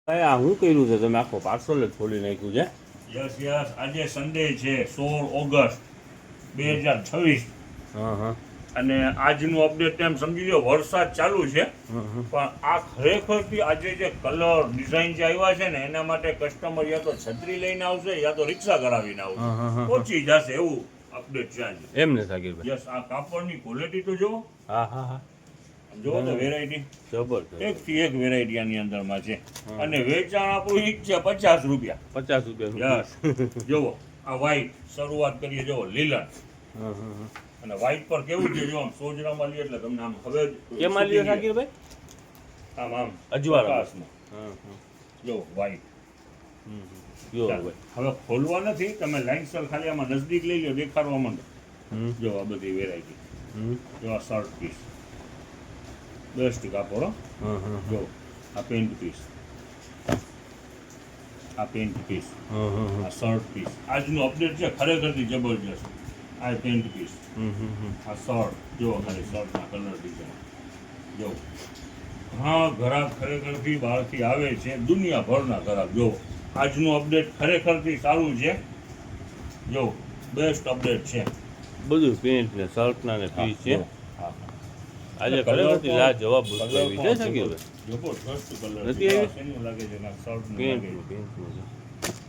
આ હું કર્યું છે તમે આખો પાર્સલ જ ખોલી નાખ્યું છે. યસ યસ આજે સન્ડે છે 16 ઓગસ્ટ 2026. હા હા અને આજનું અપડેટ એમ સમજી લો વરસાદ ચાલુ છે પણ આ ખરેખરથી આજે જે કલર ડિઝાઇન જે આવ્યા છે ને એના માટે કસ્ટમર યા તો છત્રી લઈને આવશે યા તો રિક્ષા કરાવીને આવશે પહોંચી જશે એવું અપડેટ છે આજે. એમ ને સાકીરભાઈ? યસ આ કાપડની ક્વોલિટી તો જુઓ. હા હા હા જુઓ તો વેરાયટી જબરદસ્ત. એકથી એક વેરાયટી આની અંદરમાં છે અને વેચાણ આપણું ઈ જ છે 50 રૂપિયા. 50 રૂપિયા. યસ જુઓ આ વ્હાઈટ શરૂઆત કરીએ જુઓ લીલન હા હા અને વ્હાઈટ પર કેવું છે જો આમ સોજરામાં લ્યો એટલે તમને આમ હવે કેમાં લ્યો સાકીરભાઈ? આમ આમ અજવાળા. પ્રકાશમાં. હા હા જો વ્હાઈટ જો ચાલો. હવે ખોલવા નથી તમે લાઈનસર ખાલી આમાં નજદીક લઈ લો દેખાડવા માંડો. જો આ બધી વેરાયટી જો આ શર્ટ પીસ બેસ્ટ કાપડ હો. જો આ પેન્ટ પીસ આ પેન્ટ પીસ આ શર્ટ પીસ આજનું અપડેટ છે ખરેખરથી જબરજસ્ત. આ પેન્ટ પીસ આ શર્ટ જો ખાલી શર્ટના કલર ડિઝાઇન જો હા ઘરાક ખરેખરથી બહારથી આવે છે દુનિયાભરના ઘરાક જો આજનું અપડેટ ખરેખરથી સારું છે જો બેસ્ટ અપડેટ છે બધું પેન્ટ ને શર્ટ ના ને પીસ છે. હા આજે ખરેખરથી લાજવાબ વસ્તુ આવી છે સાકીરભાઈ. જબરદસ્ત કલર નથી આવી? શેનું લાગે છે ના શર્ટ નું પેન્ટ લાગે છે.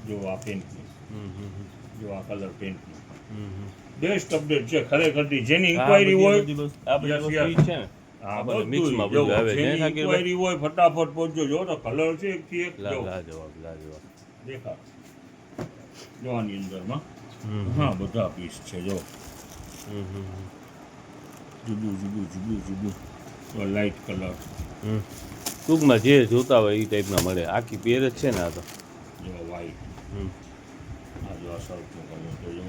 જો આ પેન્ટ જો આ કલર પેન્ટ બેસ્ટ અપડેટ છે ખરેખરથી જેની ઇન્ક્વાયરી હોય આ બધી Yes, વસ્તુ yes. ઈ છે ને હા બધું બધું મિક્સમાં જો બધું આવે છે જેની સાકીરભાઈ. ઇન્ક્વાયરી હોય ફટાફટ પહોંચજો જો તો કલર છે એકથી એક જો લાજવાબ લાજવાબ. દેખાડ જો આની અંદરમાં હા બધા પીસ છે જો જુદું જુદું જુદું જુદું તો લાઇટ કલર ટૂંકમાં જે જોતા હોય એ ટાઈપના મળે. આખી પેર જ છે ને આ તો. જો વ્હાઈટ આ જો આ શર્ટનો કલર તો જો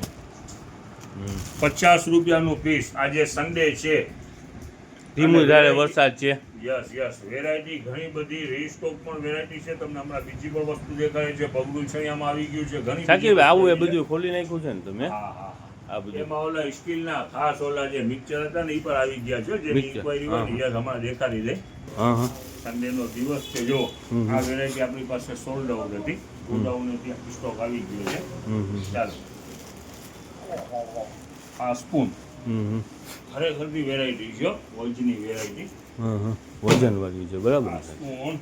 50 રૂપિયાનું પીસ આજે સન્ડે છે ધીમું જ્યારે વરસાદ છે. યસ યસ વેરાયટી ઘણી બધી રીસ્ટોક પણ વેરાયટી છે તમને હમણાં બીજી પણ વસ્તુ દેખાય છે પગલું છણિયામાં આવી ગયું છે ઘણી સાકીરભાઈ આવું એ બધું ખોલી નાખ્યું છે ને તમે? હા હા આ બધું એમાં ઓલા સ્ટીલના ખાસ ઓલા જે મિક્સર હતા ને એ પર આવી ગયા છે જેની Mixer, ઇન્ક્વાયરી હોય ને યસ હમણાં દેખાડી દે. હા હા સન્ડેનો દિવસ છે જો આ વેરાયટી આપણી પાસે સોલ્ડ આઉટ હતી ગોડાઉન ત્યાં સ્ટોક આવી ગયો છે ચાલો આ સ્પૂન ખરેખરથી વેરાયટી છે વોલ્ચની વેરાયટી વજનવાળી છે બરાબર આ ને? સ્પૂન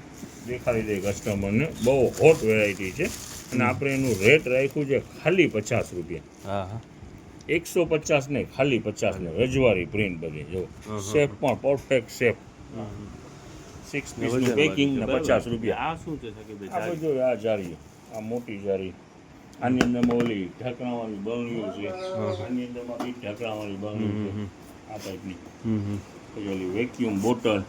દેખાડી દે કસ્ટમરને બહુ હોટ વેરાયટી છે અને આપણે એનું રેટ રાખ્યું છે ખાલી 50 રૂપિયા. હા હા 150 ને ખાલી 50 ને રજવાડી પ્રિન્ટ બધી જો શેપ પણ પરફેક્ટ શેપ 6 પીસનું પેકિંગ ને 50 રૂપિયા. આ શું છે સાકીરભાઈ? આપણે જો આ જારી આ મોટી જારી આની અંદરમાં ઓલી ઢાંકણાવાળી બરણીઓ છે આની અંદરમાં બી ઢાંકણાવાળી બરણીઓ છે આ ટાઈપની પછી ઓલી વેક્યુમ બોટલ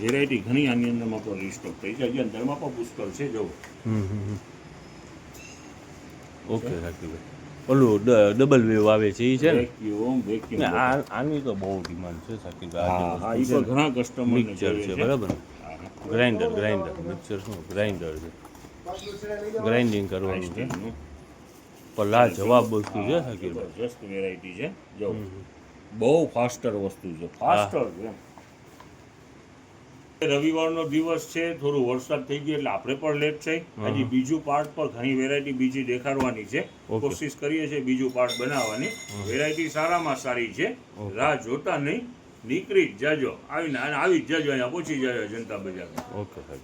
વેરાયટી ઘણી આની અંદરમાં પણ રીસ્ટોક થઈ છે હજી અંદરમાં પણ પુષ્કળ છે જો ઓકે સાકીરભાઈ. ઓલું ડબલ વેવ આવે છે એ છે ને? વેક્યુમ ને આની તો બહુ ડિમાન્ડ છે સાકીરભાઈ. હા હા એ પણ ઘણા કસ્ટમર મિક્સર છે બરાબર ને? ગ્રાઇન્ડર મિક્સર શું ગ્રાઇન્ડર છે ગ્રાઇન્ડિંગ કરવાનું છે પણ લાજવાબ વસ્તુ છે સાકીરભાઈ. જબરજસ્ત વેરાયટી છે જો બહુ ફાસ્ટર વસ્તુ છે ફાસ્ટર છે. રવિવારનો દિવસ છે થોડું વરસાદ થઈ ગયો એટલે આપણે પણ લેટ છે હજી બીજું પાર્ટ પર ઘણી વેરાયટી બીજી દેખાડવાની છે કોશિશ કરીએ છીએ બીજું પાર્ટ બનાવવાની. વેરાયટી સારામાં સારી છે રાહ જોતા નહીં નીકળી જ જાજો આવી જ જાજો અહીંયા પહોંચી જાજો જનતા બજારમાં. ઓકે સાહેબ.